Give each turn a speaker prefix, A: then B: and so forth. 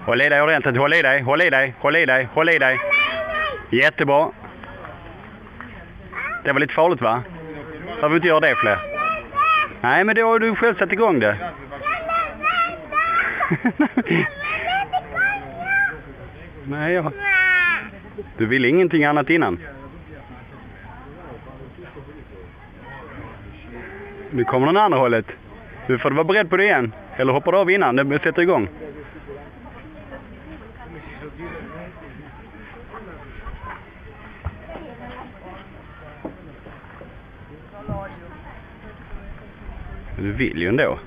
A: Håll i dig ordentligt, håll i dig, håll i dig, håll i dig, håll i dig. Jättebra. Det var lite farligt, va? Jag vill inte göra det fler. Nej, men då har du själv satt igång det. Nej, ja. Du vill ingenting annat innan. Nu kommer den andra hållet. Nu får du vara beredd på det igen. Eller hoppar du av innan det sätter igång. Du vill ju ändå.